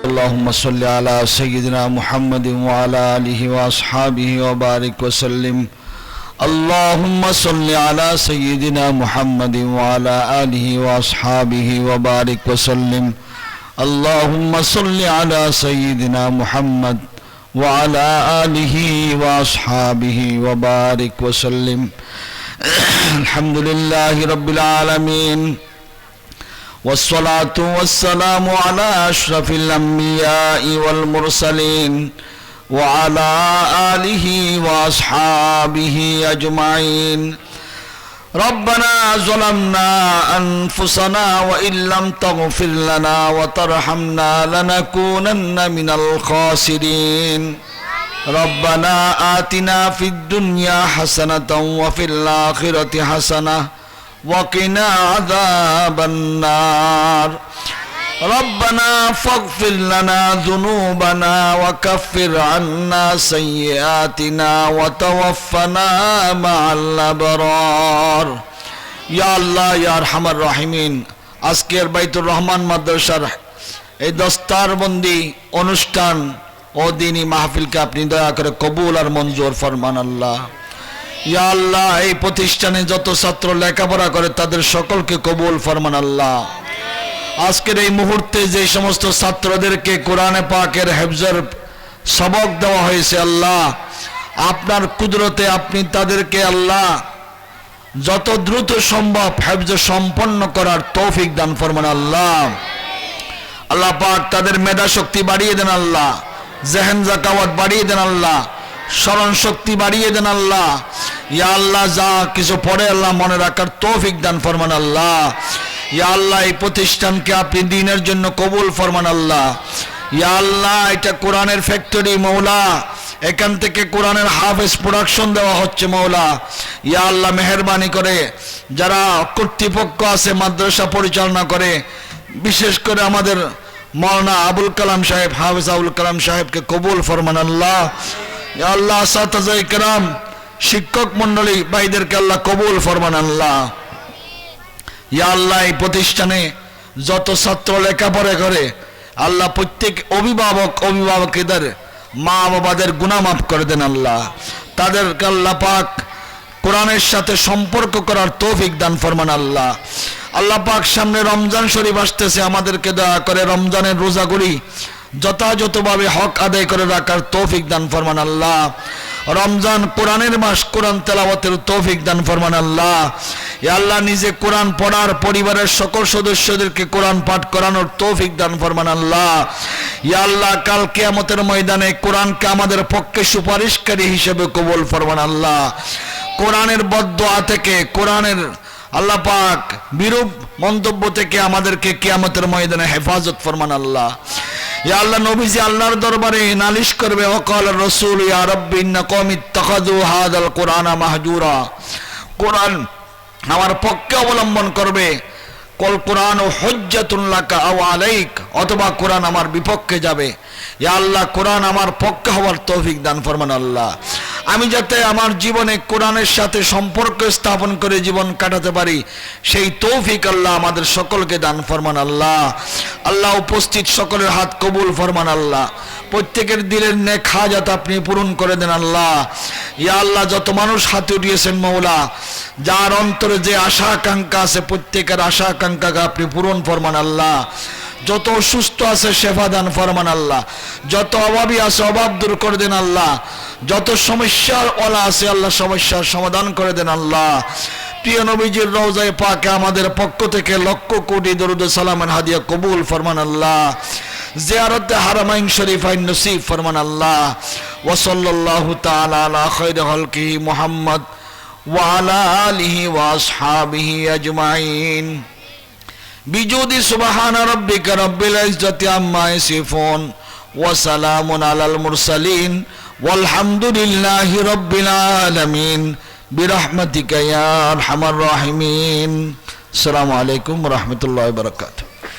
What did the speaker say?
اللهم صل على سيدنا محمد وعلى آله وأصحابه وبارك وسلم اللهم صل على سيدنا محمد وعلى آله وأصحابه وبارك وسلم اللهم صل على سيدنا محمد وعلى آله وأصحابه وبارك وسلم الحمد لله رب العالمين والصلاة والسلام على أشرف الأنبياء والمرسلين وعلى آله وأصحابه أجمعين ربنا ظلمنا أنفسنا وإن لم تغفر لنا وترحمنا لنكونن من الخاسرين ربنا آتنا في الدنيا حسنة وفي الآخرة حسنة وقنا عذاب النار ربنا فاغفر لنا ذنوبنا وكفر عنا سيئاتنا وتوفنا مع الأبرار يا الله يا أرحم الراحمين আজকের বাইতুর রহমান মাদ্রাসার এই দস্তারবন্দি অনুষ্ঠান ও দ্বীনি মাহফিলকে আপনি দয়া করে কবুল আর মঞ্জুর ফরমান আল্লাহ। ইয়া আল্লাহ, এই প্রতিষ্ঠানে যত ছাত্র লেখাপড়া করে তাদের সকলকে কবুল ফরমান আল্লাহ। আজকের এই মুহূর্তে যে সমস্ত ছাত্রদেরকে কোরআনে পাকের হেফজের সবক দেওয়া হয়েছে আল্লাহ, আপনার কুদরতে আপনি তাদেরকে আল্লাহ যত দ্রুত সম্ভব হেফজ সম্পন্ন করার তৌফিক দান ফরমান আল্লাহ। আল্লাহ পাক তাদের মেধা শক্তি বাড়িয়ে দেন আল্লাহ, জেহেন জাকাওয়াত বাড়িয়ে দেন আল্লাহ, স্মরণ শক্তি বাড়িয়ে দেন আল্লাহ। ইয়া আল্লাহ, যা কিছু পড়ে আল্লাহ মনে রাখার তৌফিক দান ফরমান আল্লাহ। ইয়া আল্লাহ, এই প্রতিষ্ঠানকে আপনি দ্বীনের জন্য কবুল ফরমান আল্লাহ। ইয়া আল্লাহ, এটা কোরআনের ফ্যাক্টরি মৌলা, এখান থেকে কোরআনের হাফেজ প্রোডাকশন দেওয়া হচ্ছে মৌলা। ইয়া আল্লাহ, মেহেরবানি করে যারা কর্তৃপক্ষ আছে মাদ্রাসা পরিচালনা করে, বিশেষ করে আমাদের মৌলানা আবুল কালাম সাহেব, হাফেজ আবুল কালাম সাহেবকে কবুল ফরমান আল্লাহ। ইয়া আল্লাহ, আসাতিজা ইকরাম, শিক্ষক মন্ডলী ভাইদেরকে আল্লাহ কবুল ফরমান আল্লাহ। ইয়া আল্লাহ, এই প্রতিষ্ঠানে যত ছাত্র লেখাপড়া করে আল্লাহ প্রত্যেক অভিভাবকদের মা বাবাদের গুনাহ মাফ করে দেন আল্লাহ। তাদেরকে আল্লাহ পাক কোরআনের সাথে সম্পর্ক করার তৌফিক দান ফরমান আল্লাহ। আল্লাহ পাক সামনে রমজান শরীফ আসতেছে, আমাদেরকে দয়া করে রমজানের রোজাগুলি যথাযথভাবে হক আদায় করে রাখার তৌফিক দান ফরমান আল্লাহ। রমজান কোরআনের মাস, কোরআন তেলাওয়াতের তৌফিক দান ফরমান আল্লাহ। ইয়া আল্লাহ, নিজে কোরআন পড়ার, পরিবারের সকল সদস্যদেরকে কোরআন পাঠ করানোর তৌফিক দান ফরমান আল্লাহ। ইয়া আল্লাহ, কাল কিয়ামতের ময়দানে কোরআনকে আমাদের পক্ষে সুপারিশকারী হিসেবে কবুল ফরমান আল্লাহ। কোরআনের বদদুআ থেকে, কোরআনের আল্লাহ পাক বিরূপ মন্তব্য থেকে আমাদেরকে কিয়ামতের ময়দানে হেফাজত ফরমান আল্লাহ। ইয়া আল্লাহ, নবীজি আল্লাহর দরবারে নালিশ করবে, ওয়াকাল রাসূল ইয়া রাব্বি ইন্না কওমি ইত্তাখাযু হাযাল কুরআনা মাহজুরা। কোরআন আমার পক্ষে অবলম্বন করবে, কল কুরআন হুজ্জাতুন লাকা আও আলাইক, অথবা কোরআন আমার বিপক্ষে যাবে। ইয়া আল্লাহ, কোরআন আমার পক্ষে হওয়ার তৌফিক দান ফরমান আল্লাহ। আমি যাতে আমার জীবনে কোরআনের সাথে সম্পর্ক স্থাপন করে জীবন কাটাতে পারি, সেই তৌফিক আল্লাহ আমাদের সকলকে দান ফরমান আল্লাহ। আল্লাহ, উপস্থিত সকলের হাত কবুল ফরমান আল্লাহ। প্রত্যেকের দিলের নেক হাজাত আপনি পূরণ করে দেন আল্লাহ। ইয়া আল্লাহ, যত মানুষ হাতে উঠিয়েছেন মৌলা, যার অন্তরে যে আশা আকাঙ্ক্ষা আছে প্রত্যেকের আশা আকাঙ্ক্ষাকে আপনি পূরণ ফরমান আল্লাহ। যত অসুস্থ আছে শেফা দান ফরমান আল্লাহ। যত অভাবী আছে অভাব দূর করে দেন আল্লাহ। যত সমস্যার ওলা আছে আল্লাহ সমস্যার সমাধান করে দেন আল্লাহ। প্রিয় নবীজির রওজায়ে পাকে আমাদের পক্ষ থেকে লক্ষ কোটি দরুদ সালামের হাদিয়া কবুল ফরমান আল্লাহ। জিয়ারতে হারামাইন শরীফাইন নসিব ফরমান আল্লাহ। ওয়া সাল্লাল্লাহু তাআলা আলা খায়রি খালকিহি মুহাম্মদ ওয়া আলা আলিহি ওয়া আসহাবিহি আজমাইন। বিজুদি সুবহানা রাব্বিকা রাব্বিল ইজ্জাতি আম্মা ইয়াসিফুন ওয়া সালামুন আলাল মুরসালিন ওয়ালহামদুলিল্লাহি রাব্বিল আলামিন বিরহমাতিকা ইয়া আরহামার রাহিমিন। আসসালামু আলাইকুম ওয়া রাহমাতুল্লাহি ওয়া বারাকাতুহু।